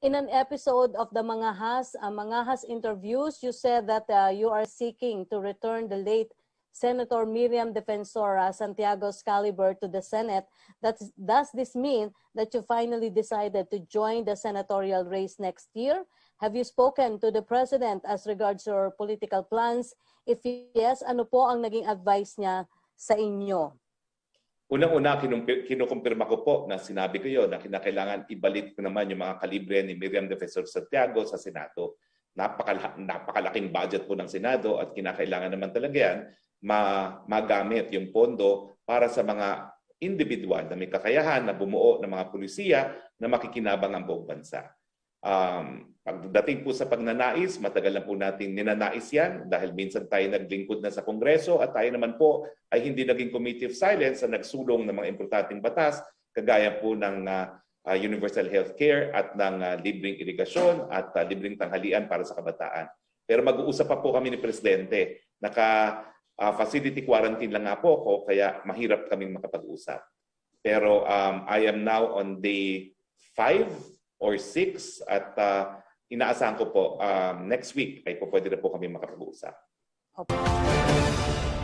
In an episode of the Mangahas interviews, you said that you are seeking to return the late Senator Miriam Defensora Santiago Scaliber to the Senate. Does this mean that you finally decided to join the senatorial race next year? Have you spoken to the President as regards your political plans? If yes, ano po ang naging advice niya sa inyo? Unang-una, kinukumpirma ko po na sinabi ko yun na kinakailangan ibalik ko naman yung mga kalibre ni Miriam Defensor Santiago sa Senado. Napakalaking budget po ng Senado at kinakailangan naman talaga yan magamit yung pondo para sa mga individual na may kakayahan na bumuo ng mga pulisiya na makikinabang ang buong bansa. Pagdating po sa pagnanais, matagal na po natin ninanais yan dahil minsan tayo naglingkod na sa Kongreso at tayo naman po ay hindi naging committee of silence sa nagsulong ng mga importanteng batas kagaya po ng universal healthcare at ng libreng irigasyon at libreng tanghalian para sa kabataan. Pero mag-uusap pa po kami ni Presidente. Facility quarantine lang nga po ako kaya mahirap kaming makapag-usap. Pero I am now on day 5 or 6 at inaasahan ko po next week ay po pwede na po kami makapag-usap. Okay.